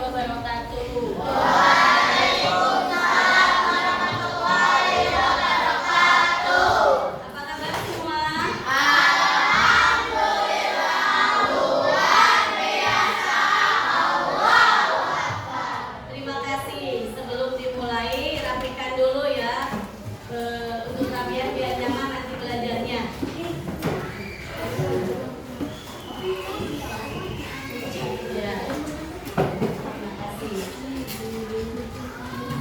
wabarakatuh. Apa kabar semua? Terima kasih. Sebelum dimulai, rapikan dulu ya. Untuk rapian biar nyaman nanti belajarnya. Ya. Terima kasih.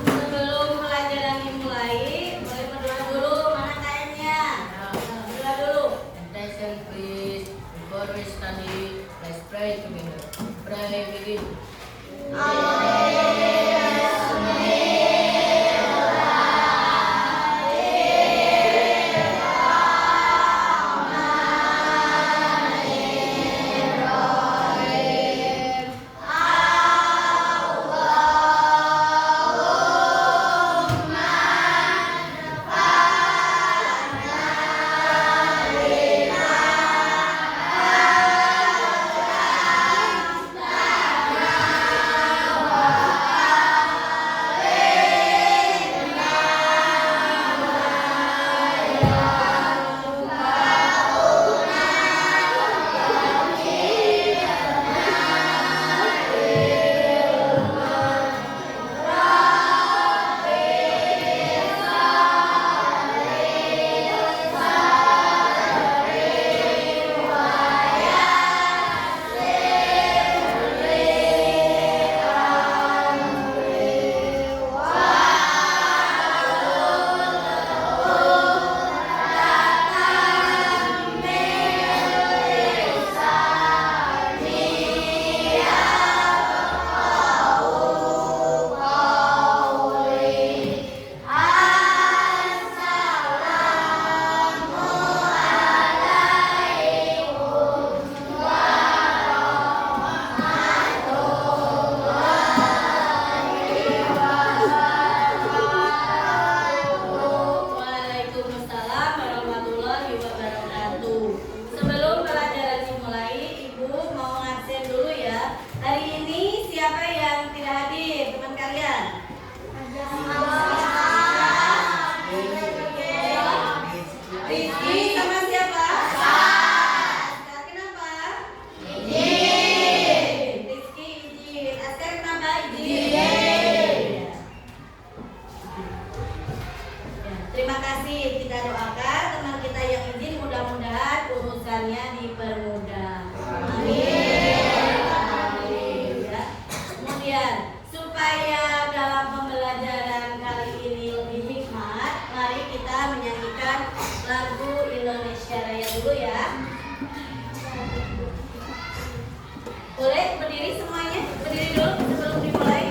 Sebelum pelajaran dimulai, boleh berdoa dulu. Mana kainnya? Berdoa dulu. Attention please. Before we study, let's pray together. Pray begin. Waalaikumsalam warahmatullahi wabarakatuh. Sebelum pelajaran dimulai, Ibu mau ngabsen dulu ya. Hari ini siapa yang tidak hadir, teman kalian? Rizky sama siapa? Kenapa? Rizky izin. Askar kenapa izin? Ya, terima kasih. Kita doakan teman kita yang izin, mudah-mudahan urusannya dipermudah. Amin. Ya. Kemudian supaya dalam pembelajaran kali ini lebih hikmat, mari kita menyanyikan lagu Indonesia Raya dulu ya. Boleh berdiri semuanya? Berdiri dulu sebelum dimulai.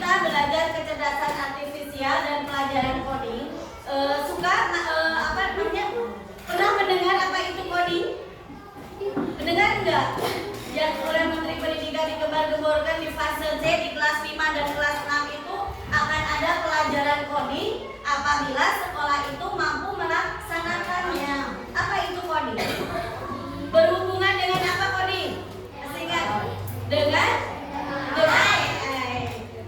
kita belajar kecerdasan artifisial dan pelajaran coding, pernah mendengar apa itu coding? Mendengar enggak? Yang oleh Menteri Pendidikan digembar-gemborkan di fase C di kelas 5 dan kelas 6 itu akan ada pelajaran coding apabila sekolah itu mampu melaksanakannya. Apa itu coding? Berhubungan dengan apa coding? Masih ingat?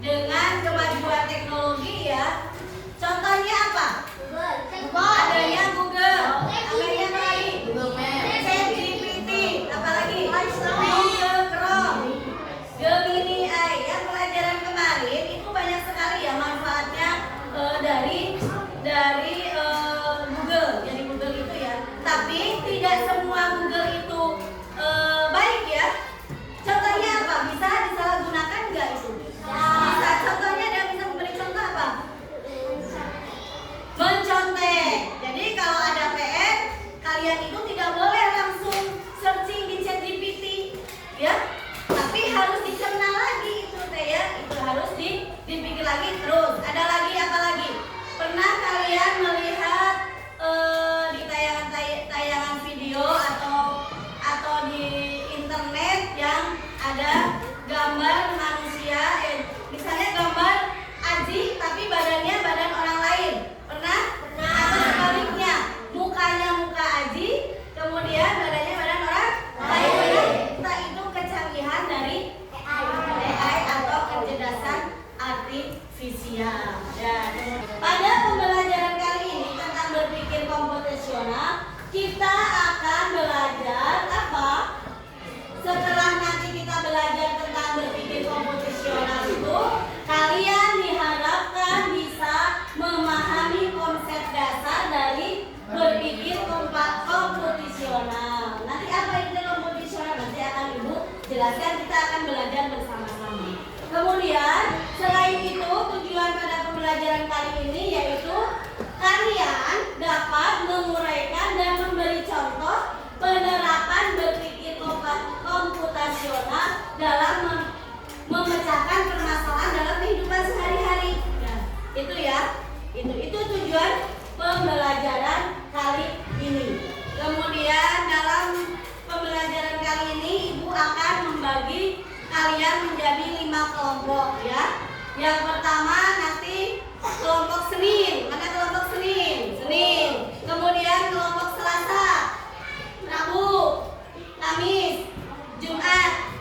Dengan kemajuan teknologi ya. Contohnya apa? Adanya Google. Adanya apa lagi? Google Maps. ChatGPT. Apa lagi? Google Chrome. Gemini AI. Yang pelajaran kemarin itu banyak sekali ya manfaatnya dari Google. Jadi Google itu ya. Tapi tidak semua Google itu baik ya. Contohnya apa? Bisa disalahgunakan nggak itu? Bisa. Contohnya dia bisa memberi contoh apa? Mencontek. Jadi kalau ada PR, kalian itu tidak boleh langsung searching di ChatGPT, ya. Tapi harus dicerna lagi itu teh ya. Itu harus dipikir lagi terus. Ada lagi apa lagi? Pernah kalian melihat di tayangan video atau di internet yang ada gambar manusia, misalnya gambar Aji tapi badannya badan orang lain. Pernah? Atau sebaliknya, mukanya muka Aji, kemudian badannya badan orang lain. Nah, itu kecanggihan dari AI atau kecerdasan artifisial. Ya, pada pembelajaran kali ini tentang berpikir komputasional, kita akan belajar apa? Setelah nanti kita belajar tentang berpikir komputasional itu, kalian diharapkan bisa memahami konsep dasar dari berpikir komputasional. Nanti apa itu komputasional? Nanti akan Ibu jelaskan, kita akan belajar bersama-sama. Kemudian, selain itu, tujuan pada pembelajaran kali ini yaitu kalian dapat menguraikan dan memberi contoh penerapan berpikir komputasional dalam memecahkan permasalahan dalam kehidupan sehari-hari. Nah, itu ya. Itu tujuan pembelajaran kali ini. Kemudian dalam pembelajaran kali ini Ibu akan membagi kalian menjadi 5 kelompok ya. Yang pertama nanti kelompok Senin. Mana kelompok Senin? Senin. Kemudian kelompok Selasa, Rabu, Kamis, Jumat.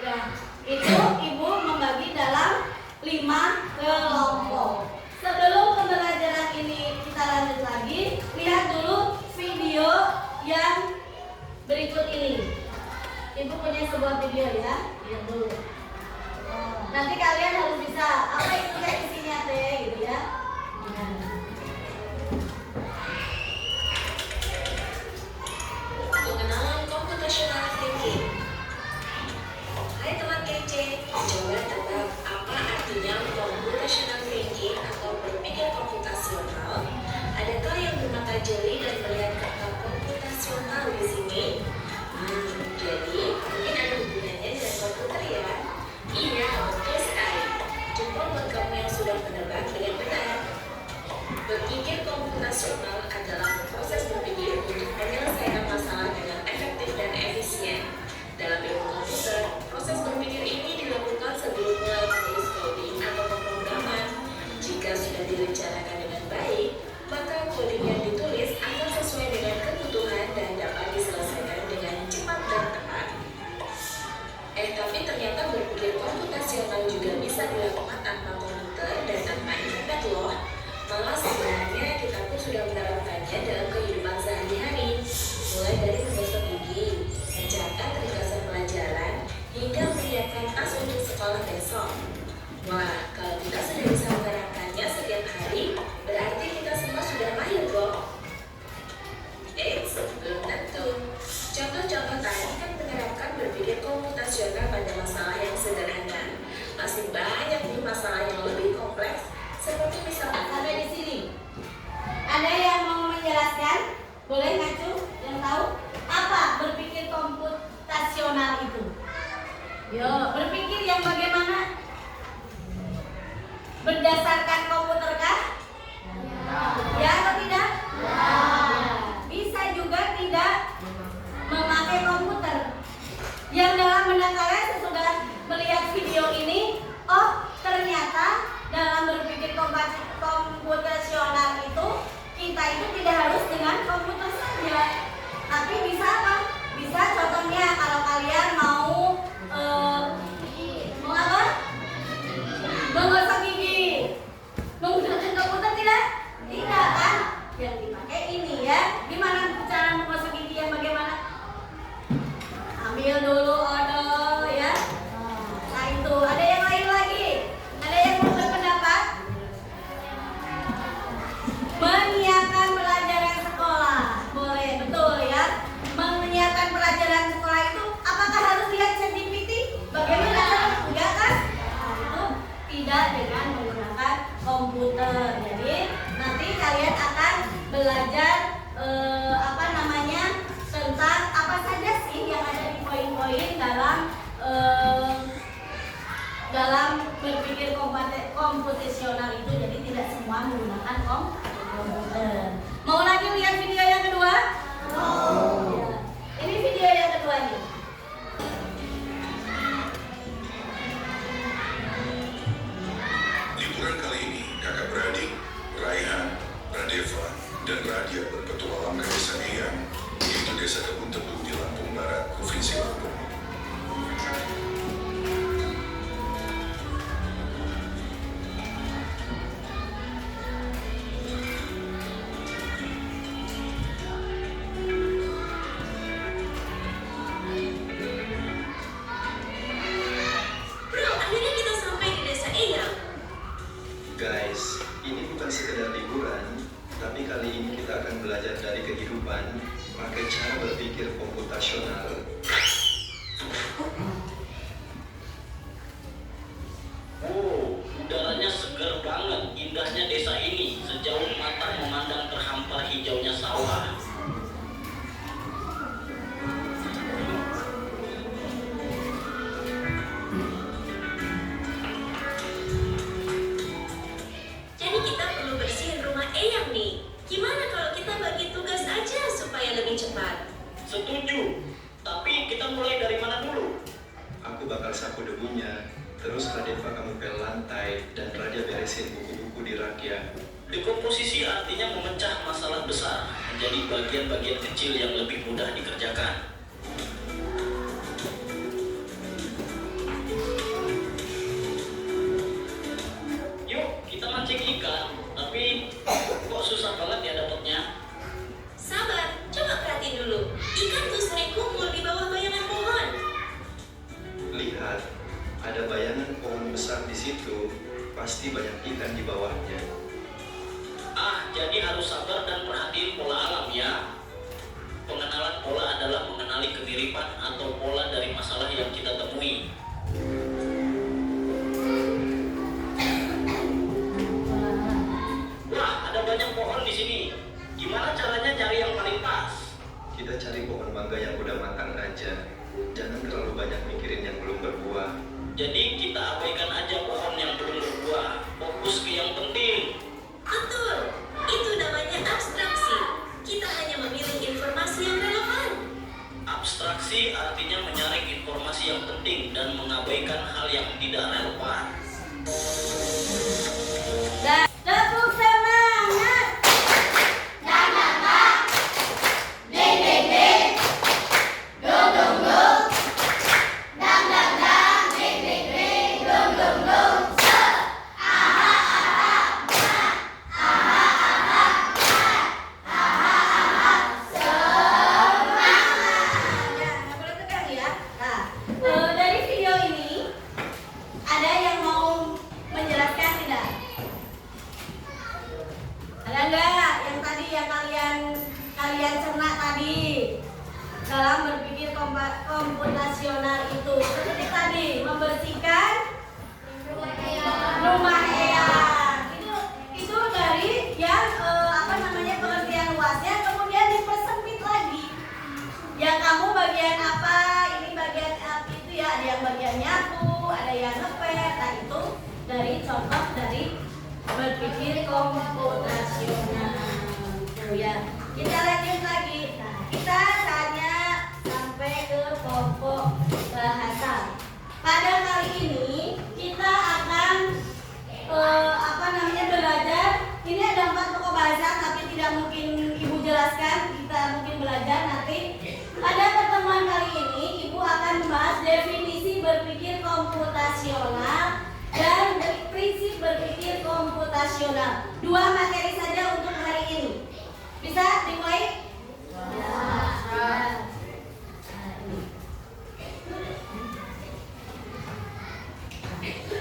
Ya. Itu Ibu membagi dalam 5 kelompok. Sebelum pembelajaran ini kita lanjut lagi, lihat dulu video yang berikut ini. Ibu punya sebuah video ya. Lihat dulu. Nanti kalian harus bisa apa itu kayak isinya teh gitu ya. Pengenalan computational thinking. Hai teman kece, coba tebak apa artinya computational thinking atau berpikir komputasional? Adakah yang bermata jeli dan melihat kata komputasional di sini? Jadi mungkin ada hubungannya dengan komputer ya? Iya, betul sekali. Jumpa buat kamu yang sudah menebak dengan benar. Berpikir komputasional adalah proses berpikir untuk menyelesaikan masalah dengan efektif dan efisien. Dalam ilmu komputer, proses berpikir ini dilakukan sebelum mulai menulis coding atau pemrograman. Jika sudah direncanakan dengan baik, maka coding yang ditulis akan sesuai dengan kebutuhan dan dapat diselesaikan dengan cepat dan tepat. Tapi ternyata berpikir komputasional juga bisa dilakukan tanpa komputer dan tanpa internet loh. Malah sebenarnya kita pun sudah menerapkannya dalam kehidupan sehari-hari, mulai dari menggosok gigi, mencatat ringkasan pelajaran, hingga menyiapkan tas untuk sekolah besok. Wah, kalau kita sudah bisa menerapkannya setiap hari, berarti kita semua sudah mahir kok. Belum tentu. Contoh-contoh tadi kan menerapkan berpikir komputasional pada masalah yang sederhana. Masih banyak nih masalah yang lebih kompleks, seperti misalnya Sampai di sini. Ada yang mau menjelaskan? Boleh ngacu yang tahu apa berpikir komputasional itu? Yo, berpikir yang bagaimana? berdasarkan komputer kah? Ya atau tidak? Bisa juga tidak memakai komputer. Yang dalam benak kalian sesudah melihat video ini, oh ternyata dalam berpikir komputasional itu kita itu tidak harus dengan komputer saja, tapi bisa apa? Bisa contohnya kalau kalian mau apa? Menggosok gigi, menggunakan komputer tidak? Tidak kan? Yang dipakai ini ya. Gimana cara menggosok gigi yang bagaimana? Ambil dulu odol ya. Nah itu, ada yang lain lagi? Ada yang mau berpendapat? Menyiapkan pelajaran sekolah. Boleh, betul ya. Menyiapkan pelajaran sekolah itu apakah harus lihat ChatGPT? Bagaimana cara? Enggak kan? Nah, itu tidak dengan menggunakan komputer. Jadi nanti kalian akan belajar apa namanya tentang apa saja sih yang ada di poin-poin dalam berpikir komputasional itu. Jadi tidak semua menggunakan komputer. Mau lagi lihat video yang kedua? Ya. Ini video yang kedua nih. Liburan kali ini, kakak beradik, Raihan, Radeva, dan Radia berpetualang ke desa Eyang, yaitu desa Kebun Tebu di Lampung Barat, Provinsi Lampung. Bro, akhirnya kita sampai di desa Eyang. Guys, ini bukan sekedar liburan, tapi kali ini kita akan belajar dari kehidupan pakai cara berpikir komputasional. Oh, udaranya segar banget, indahnya desa ini. Sejauh mata memandang terhampar hijaunya sawah. Jadi kita perlu bersihin rumah Eyang nih. Gimana kalau kita bagi tugas aja supaya lebih cepat? Setuju, tapi kita mulai dari mana dulu? Aku bakal sapu debunya, terus Radeva kamu pel lantai, dan Radia beresin buku-buku di rak ya. Dekomposisi artinya memecah masalah besar menjadi bagian-bagian kecil yang lebih mudah dikerjakan. Yuk, kita mancing ikan, tapi kok susah banget ya dapetnya? Sabar, coba perhatiin dulu. Ikan tuh sering kumpul di bawah bayangan pohon. Lihat, ada bayangan pohon besar di situ, pasti banyak ikan di bawahnya. Ah, jadi harus sabar dan perhatiin pola alam ya. Pengenalan pola adalah mengenali kemiripan atau pola dari masalah yang kita temui. Wah, ada banyak pohon di sini. Gimana caranya cari yang paling pas? Kita cari pohon mangga yang udah matang aja. Jangan terlalu banyak mikirin yang belum berbuah. Jadi kita abaikan aja pohon yang belum berbuah. Fokus ke yang penting. Betul, itu namanya abstraksi. Kita hanya memilih informasi yang relevan. Abstraksi artinya menyaring informasi yang penting dan mengabaikan hal yang tidak relevan. Dan tepuk semangat. Dang dang dang. Ding ding ding. Dung dung dung. Dang dang dang. Ding ding ding. Dung dung dung. Se. Aha aha. Nah. Aha aha. Nah. Aha aha. Semangat. Ya, nggak boleh tegang ya. Nah, dari video ini ada yang mau menjelaskan tidak? Ada enggak yang tadi yang kalian cerna tadi dalam berpikir komputasional itu? Seperti tadi membersihkan rumah Eyang. Itu dari yang apa namanya pengertian luasnya, kemudian dipersempit lagi. Ya kamu bagian apa? Ini bagian itu ya, ada yang bagian nyapu, ada yang ngepel. Nah itu dari contoh dari berpikir komputasional. Tuh ya. Kita lanjut lagi. Nah, kita saatnya sampai ke pokok bahasa. Pada kali ini kita akan belajar. Ini ada 4 pokok bahasa, tapi tidak mungkin Ibu jelaskan. Kita mungkin belajar nanti. Pada pertemuan kali ini, Ibu akan membahas definisi berpikir komputasional dan prinsip berpikir komputasional. 2 materi saja untuk hari ini. Bisa dimulai?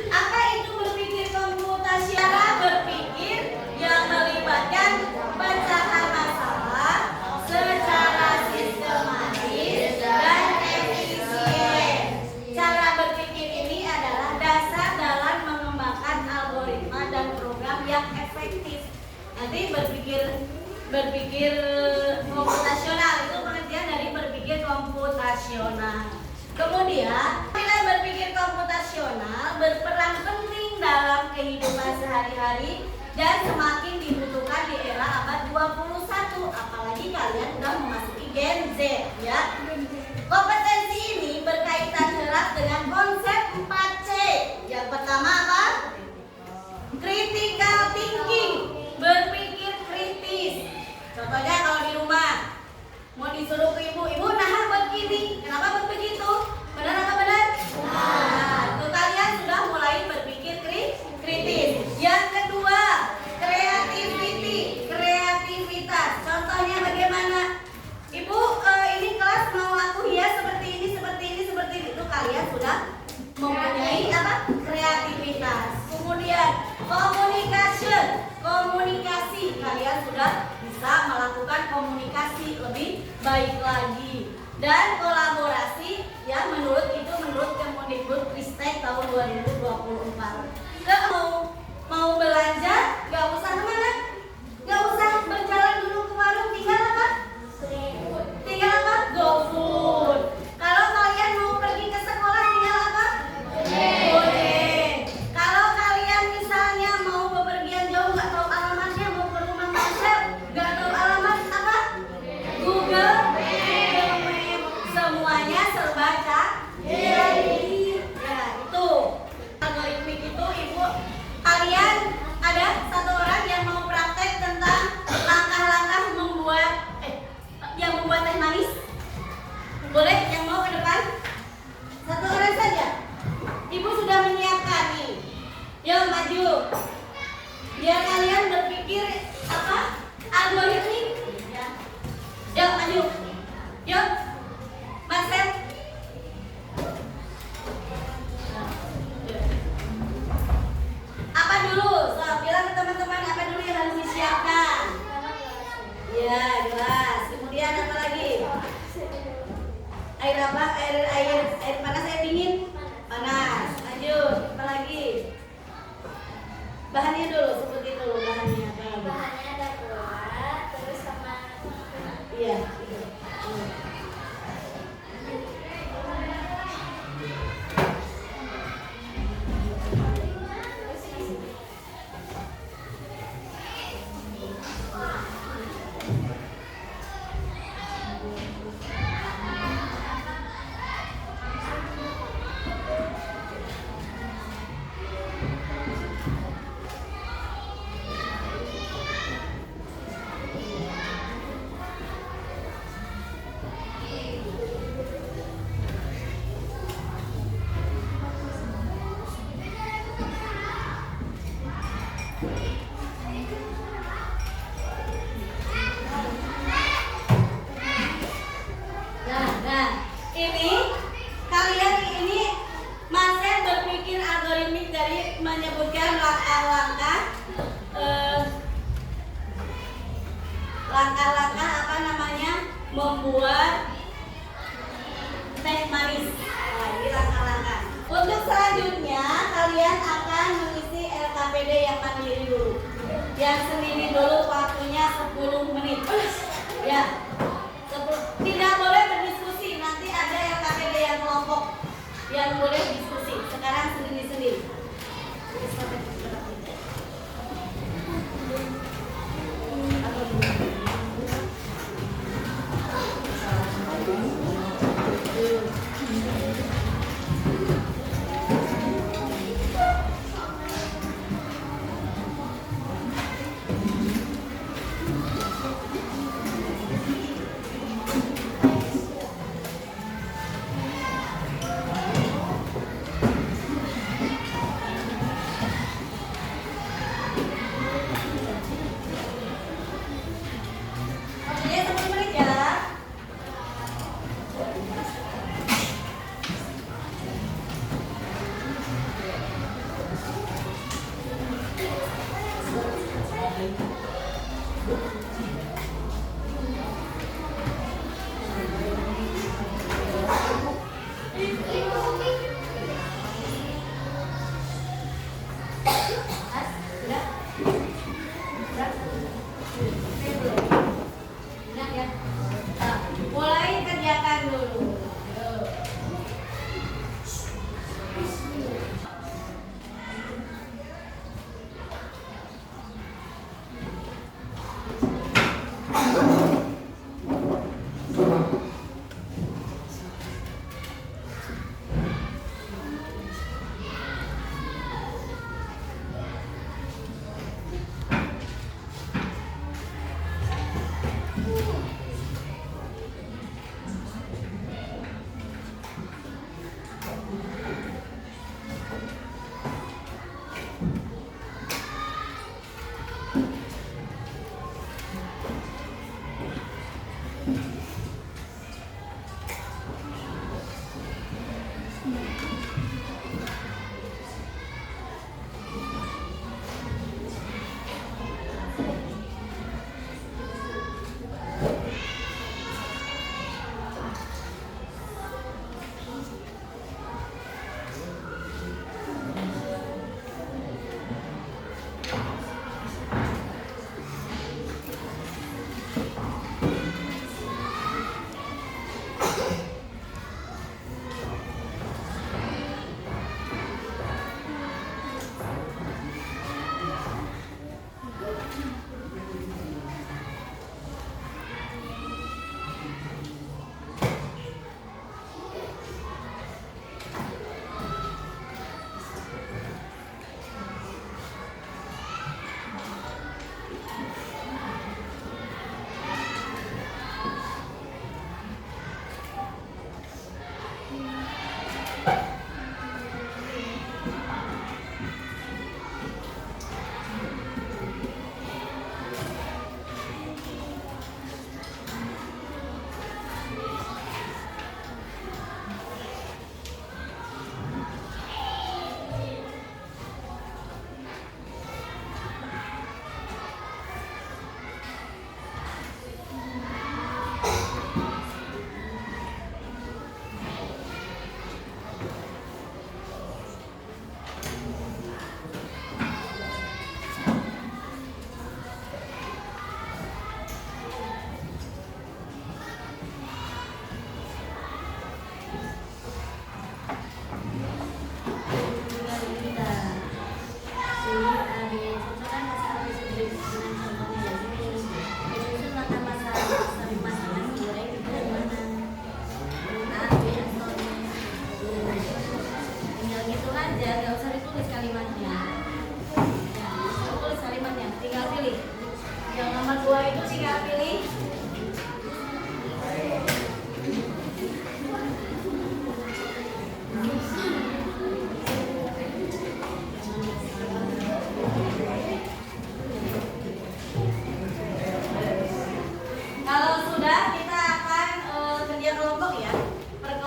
Apa itu berpikir komputasional? Berpikir yang melibatkan pecahan masalah secara sistematis dan efisien. Cara berpikir ini adalah dasar dalam mengembangkan algoritma dan program yang efektif. Nanti berpikir komputasional itu pengertian dari berpikir komputasional. Kemudian, nilai berpikir komputasional berperan penting dalam kehidupan sehari-hari dan semakin dibutuhkan di era abad 21, apalagi kalian sudah memasuki Gen Z, ya. Kompetensi ini berkaitan erat dengan konsep 4C. Yang pertama apa? Critical thinking, berpikir kritis. Contohnya kalau di rumah mau disuruh ke ibu nah begini, kenapa buat begitu? Benar atau benar? Nah, itu kalian sudah mulai berpikir kritis. Yang kedua, kreativitas. Contohnya bagaimana? Ibu, ini kelas mau aku hias seperti ini. Itu kalian sudah mempunyai apa? Kreativitas. Kemudian komunikasi. Kalian sudah bisa melakukan komunikasi lebih baik lagi. Dan kolaborasi, ya menurut Kemendikbud Ristek tahun 2024. Mau belanja, gak usah kemana? Gak usah berjalan dulu ke warung, tinggal apa? GoFood. Kalau kalian mau pergi ke sekolah, tinggal apa? Boleh. Kalau kalian misalnya mau bepergian jauh, gak tahu alamatnya, mau ke rumah Marcel, gak tahu alamat apa? Google Map. Semuanya serba canggih. Ya, itu algoritmik itu Ibu. Kalian ada 1 orang yang mau praktek tentang langkah-langkah membuat teh manis? Boleh yang mau ke depan? 1 orang saja. Ibu sudah menyiapkan nih. Yuk maju. Biar kalian berpikir apa? Algoritmik. Ya. Yuk maju. Yuk. Mas Sam. Apa dulu? So, bilang ke teman-teman apa dulu yang harus disiapkan? Ya, gelas. Kemudian apa lagi? Air apa? Air panas, air dingin? Panas. Lanjut. Apa lagi? Bahannya dulu, seperti dulu bahannya. Bahannya ada gula, terus sama Iya. menyebutkan langkah-langkah apa namanya membuat teh manis. Nah, ini langkah-langkah. Untuk selanjutnya kalian akan mengisi LKPD yang mandiri dulu. Yang sendiri dulu waktunya 10 menit. Ya. Tidak boleh berdiskusi. Nanti ada LKPD yang kelompok yang boleh diskusi. Sekarang sendiri-sendiri.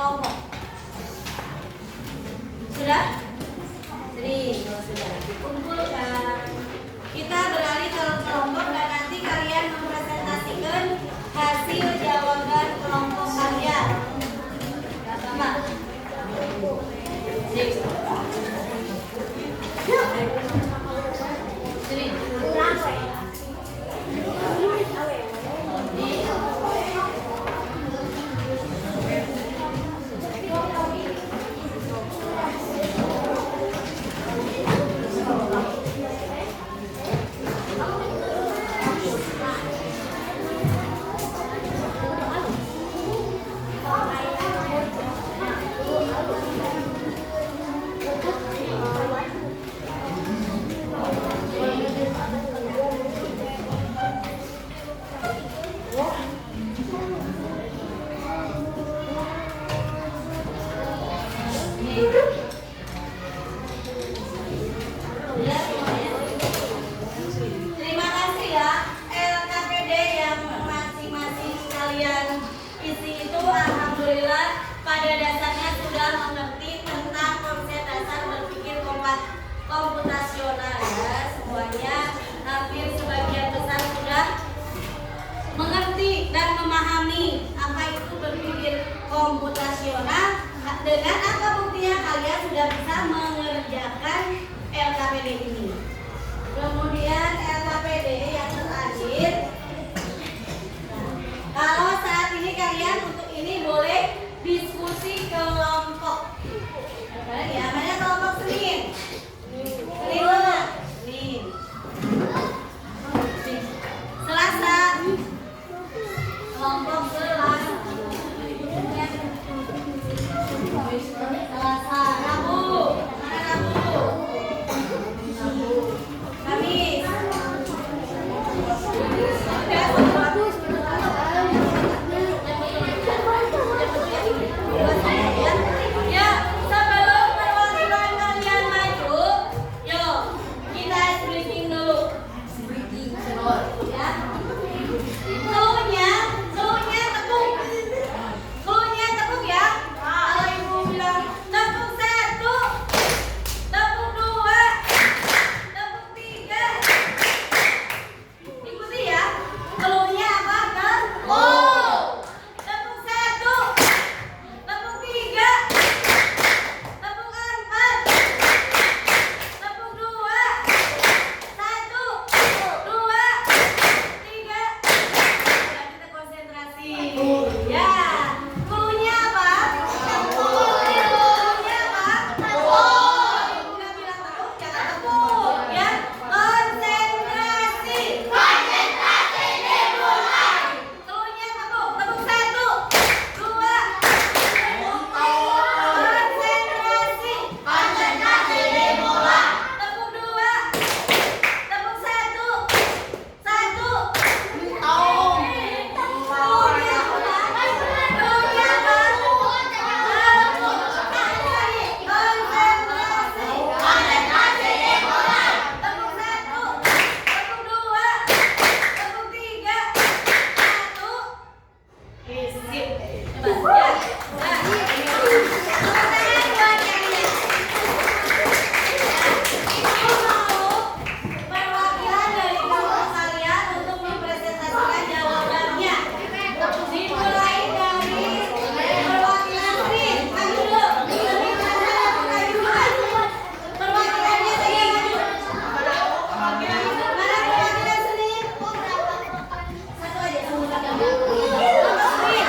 kelompok. Sudah? Jadi, kalau sudah dikumpulkan, kita beralih ke kelompok dan nanti kalian mempresentasikan hasil jawaban kelompok kalian. Sama. Terima kasih ya LKPD yang masing-masing kalian isi itu alhamdulillah pada dasarnya sudah mengerti tentang konsep dasar berpikir komputasional ya. Semuanya hampir sebagian besar sudah mengerti dan memahami apa itu berpikir komputasional. Dengan apa buktinya kalian sudah bisa mengerjakan LKPD ini. Kemudian LKPD yang terakhir, kalau saat ini kalian untuk ini boleh diskusi kelompok. Ya, mana kelompok Senin? Senin mana? Senin. Selasa. Kelompok Selasa. Selasa, Rabu. Mana Rabu? Kamis. Ya, sebelum perwakilan kalian maju, yuk kita briefing dulu. Ya. Cluenya tepuk. Cluenya tepuk ya. Kalau ibu bilang tepuk 1, tepuk 2, tepuk 3. Ikuti ya. Cluenya apa kan? Tepuk 1, tepuk 3, tepuk 4, tepuk 2, 1, 2, 3. Kita konsentrasi. Ya. Cluenya apa? Cluenya apa? Ibu nggak bilang tepuk, jangan tepuk. Ya. Konsentrasi. Cluenya tepuk. Tepuk 1, 2. Konsentrasi. Tepuk 2. Tepuk 1. 1. Cluenya apa? Cluenya apa? Konsentrasi. Tepuk 1, tepuk 2, tepuk 3, 1. Sip. Coba ya. Nah, tepuk tangan buat kalian. Ibu mau perwakilan dari kelompok kalian untuk mempresentasikan jawabannya. Dimulai dari perwakilan Senin. Maju dulu. Perwakilannya saya maju. Mana perwakilan Senin? Satu aja. Kelompok Senin.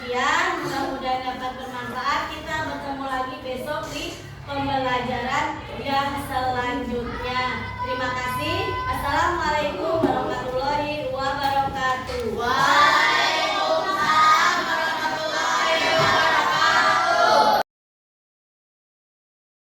sekian, mudah-mudahan dapat bermanfaat. Kita bertemu lagi besok di pembelajaran yang selanjutnya. Terima kasih. Assalamualaikum.